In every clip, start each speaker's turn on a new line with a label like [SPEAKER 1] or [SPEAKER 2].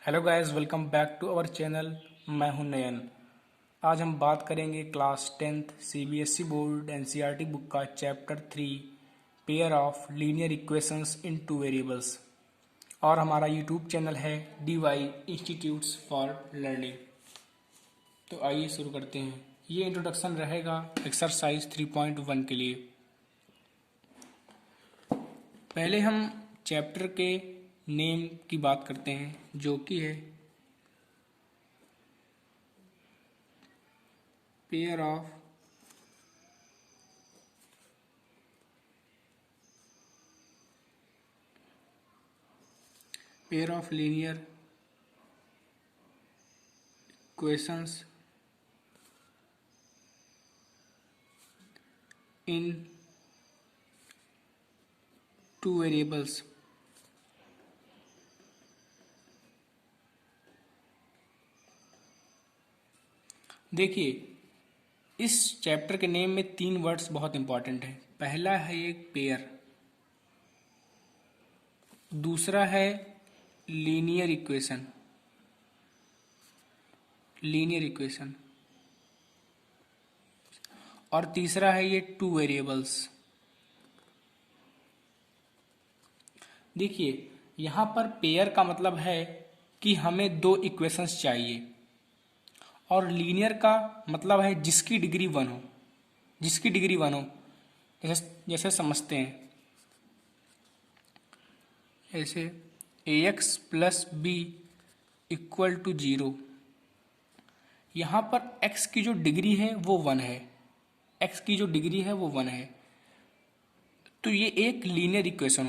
[SPEAKER 1] Hello guys, welcome back to our channel. मैं हूं नयन। आज हम बात करेंगे class 10th CBSE board NCERT book का chapter 3 pair of linear equations in two variables. और हमारा यूट्यूब चैनल है DY इंस्टीट्यूट्स फॉर लर्निंग। तो आइए शुरू करते हैं। ये इंट्रोडक्शन रहेगा एक्सरसाइज 3.1 के लिए। पहले हम चैप्टर के नेम की बात करते हैं, जो कि है pair of linear equations in two variables. देखिए, इस चैप्टर के नेम में 3 वर्ड्स बहुत इंपॉर्टेंट है। पहला है एक पेयर, दूसरा है लीनियर इक्वेशन और तीसरा है ये टू वेरिएबल्स। देखिए, यहाँ पर पेयर का मतलब है कि हमें 2 इक्वेशंस चाहिए, और लीनियर का मतलब है जिसकी डिग्री 1 हो। जैसे समझते हैं, ऐसे ax plus B equal to 0। यहाँ पर x की जो डिग्री है वो 1 है। तो ये एक लीनियर इक्वेशन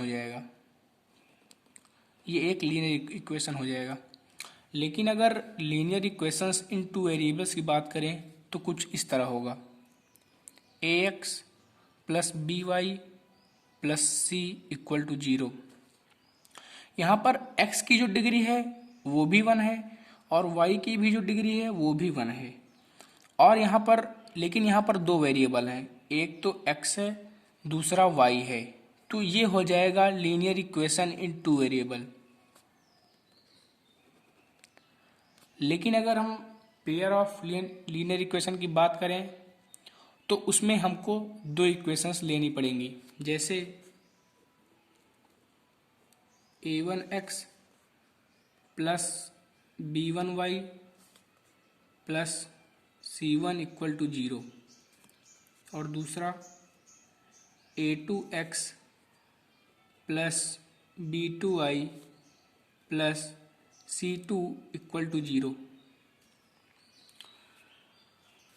[SPEAKER 1] हो जाएगा। लेकिन अगर linear equations in two variables की बात करें तो कुछ इस तरह होगा, ax plus B Y plus C equal to 0। यहाँ पर x की जो डिग्री है वो भी 1 है और y की भी जो डिग्री है वो भी 1 है। और लेकिन यहाँ पर 2 वेरिएबल हैं, एक तो x है, दूसरा y है। तो ये हो जाएगा linear equation in two variable. लेकिन अगर हम पेयर ऑफ लीनियर इक्वेशन की बात करें तो उसमें हमको 2 इक्वेशंस लेनी पड़ेंगी। जैसे a1x plus b1y plus c1 equal to 0 और दूसरा a2x plus b2y plus c2 equal to 0।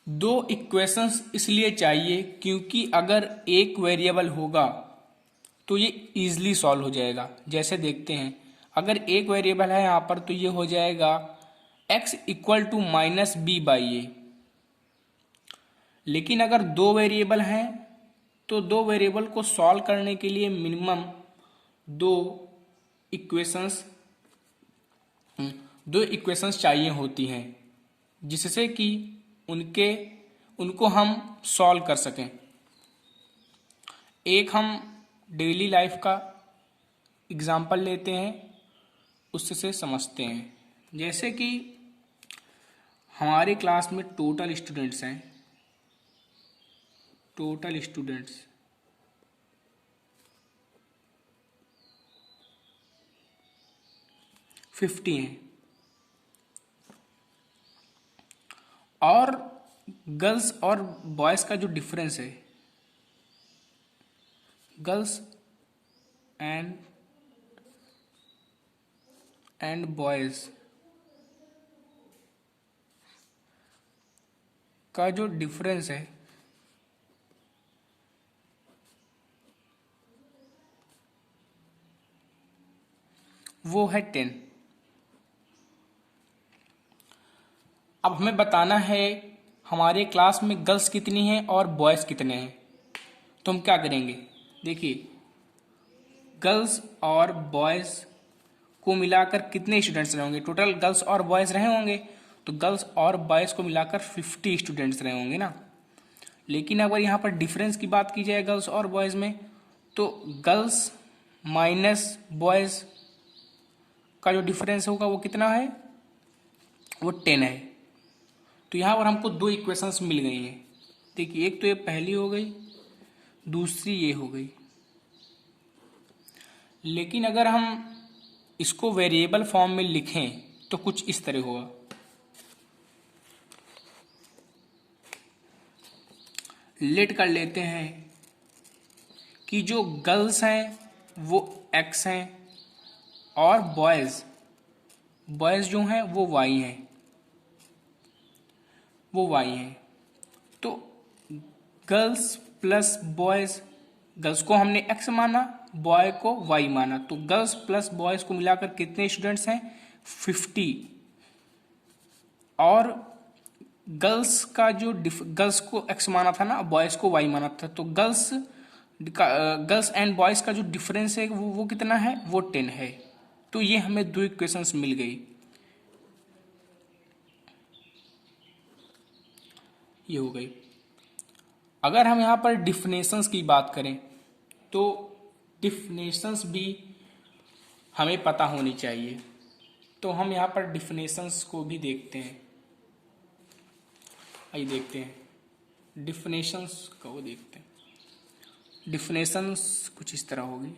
[SPEAKER 1] 2 equations इसलिए चाहिए क्योंकि अगर एक वेरिएबल होगा तो ये इजीली सॉल्व हो जाएगा। जैसे देखते हैं, अगर एक वेरिएबल है यहाँ पर तो ये हो जाएगा x equal to minus B by A. लेकिन अगर 2 वेरिएबल हैं तो 2 वेरिएबल को सॉल्व करने के लिए मिनिमम 2 इक्वेशंस चाहिए होती हैं, जिससे कि उनको हम सॉल्व कर सकें। एक हम डेली लाइफ का एग्जाम्पल लेते हैं, उससे समझते हैं। जैसे कि हमारे क्लास में टोटल स्टूडेंट्स 50 हैं, और गर्ल्स और बॉयज़ का जो डिफरेंस है, गर्ल्स एंड बॉयज़ का जो डिफरेंस है वो है 10। अब हमें बताना है हमारे क्लास में गर्ल्स कितनी हैं और बॉयज़ कितने हैं। तो हम क्या करेंगे, देखिए, गर्ल्स और बॉयज़ को मिलाकर कितने स्टूडेंट्स रहे होंगे? टोटल गर्ल्स और बॉयज़ रहे होंगे, तो गर्ल्स और बॉयज़ को मिलाकर 50 स्टूडेंट्स रहे होंगे ना। लेकिन अगर यहाँ पर डिफरेंस की बात की जाए गर्ल्स और बॉयज़ में, तो गर्ल्स माइनस बॉयज़ का जो डिफरेंस होगा वो कितना है, वो 10 है। तो यहाँ पर हमको दो इक्वेशंस मिल गई हैं। देखिए एक तो ये पहली हो गई, दूसरी ये हो गई। लेकिन अगर हम इसको वेरिएबल फॉर्म में लिखें तो कुछ इस तरह होगा। लेट कर लेते हैं कि जो गर्ल्स हैं वो x हैं और बॉयज़ जो हैं वो y हैं, तो गर्ल्स प्लस बॉयज़, गर्ल्स को हमने x माना, बॉय को y माना, तो गर्ल्स प्लस बॉयज़ को मिलाकर कितने स्टूडेंट्स हैं, 50। और गर्ल्स का जो गर्ल्स को x माना था ना, बॉयज़ को y माना था, तो गर्ल्स एंड बॉयज़ का जो डिफरेंस है वो कितना है, वो 10 है। तो ये हमें दो इक्वेशंस मिल गई। ये हो गई। अगर हम यहाँ पर डिफिनेशंस की बात करें तो डिफिनेशंस भी हमें पता होनी चाहिए। तो हम यहाँ पर डिफिनेशंस को भी देखते हैं। आइए देखते हैं डिफिनेशंस को देखते हैं। डिफिनेशंस कुछ इस तरह होगी।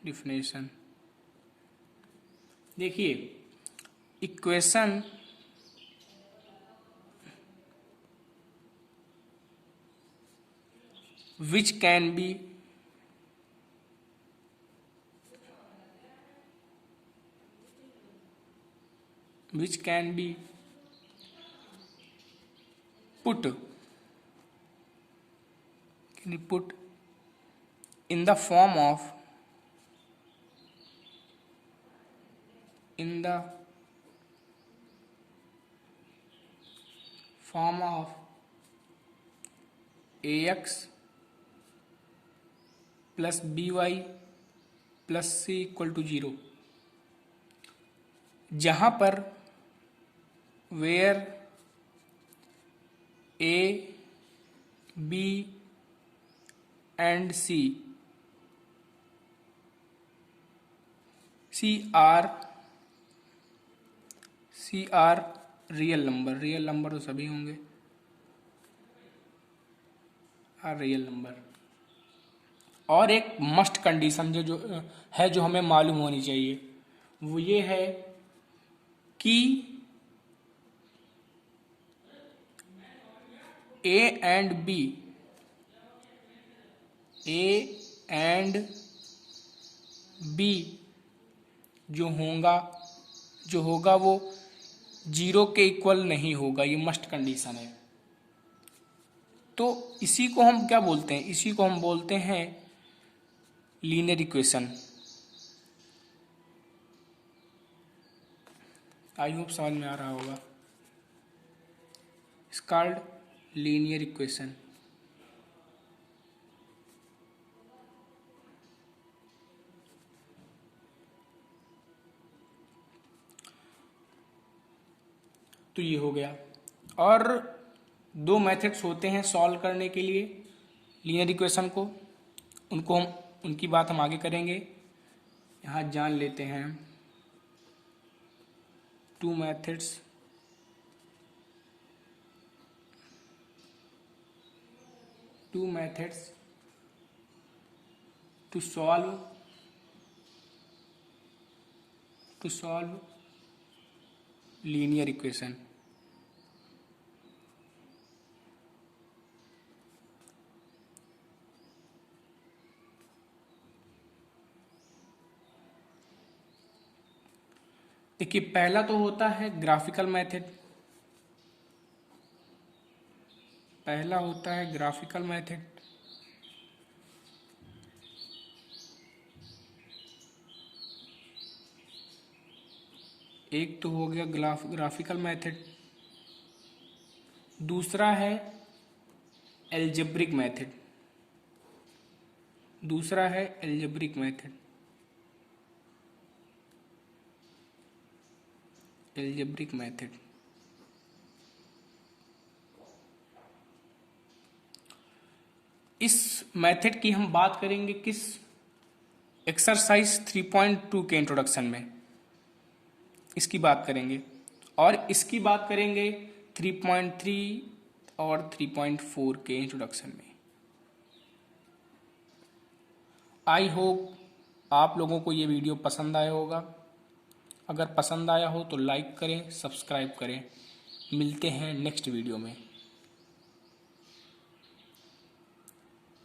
[SPEAKER 1] डिफिनेशन देखिए, equation which can be put in the form of ax plus by plus c equal to 0, जहाँ पर where a, b and c are real number तो सभी होंगे, आर रियल नंबर। और एक मस्ट कंडीशन जो हमें मालूम होनी चाहिए वो ये है कि ए एंड बी जो होगा वो 0 के इक्वल नहीं होगा। ये मस्ट कंडीशन है। तो इसी को हम क्या बोलते हैं, इसी को हम बोलते हैं लीनियर इक्वेशन। आई होप समझ में आ रहा होगा। It's called linear equation. तो ये हो गया। और दो मेथड्स होते हैं सॉल्व करने के लिए लीनियर इक्वेशन को, उनकी बात हम आगे करेंगे। यहाँ जान लेते हैं two methods to solve linear equation. देखिए पहला तो होता है ग्राफिकल मेथड। एक तो हो गया ग्राफिकल मेथड, दूसरा है एल्जेब्रिक मेथड। इस मेथड की हम बात करेंगे किस एक्सरसाइज 3.2 के इंट्रोडक्शन में, इसकी बात करेंगे, और इसकी बात करेंगे 3.3 और 3.4 के इंट्रोडक्शन में। आई होप आप लोगों को ये वीडियो पसंद आया होगा। अगर पसंद आया हो तो लाइक करें, सब्सक्राइब करें। मिलते हैं नेक्स्ट वीडियो में।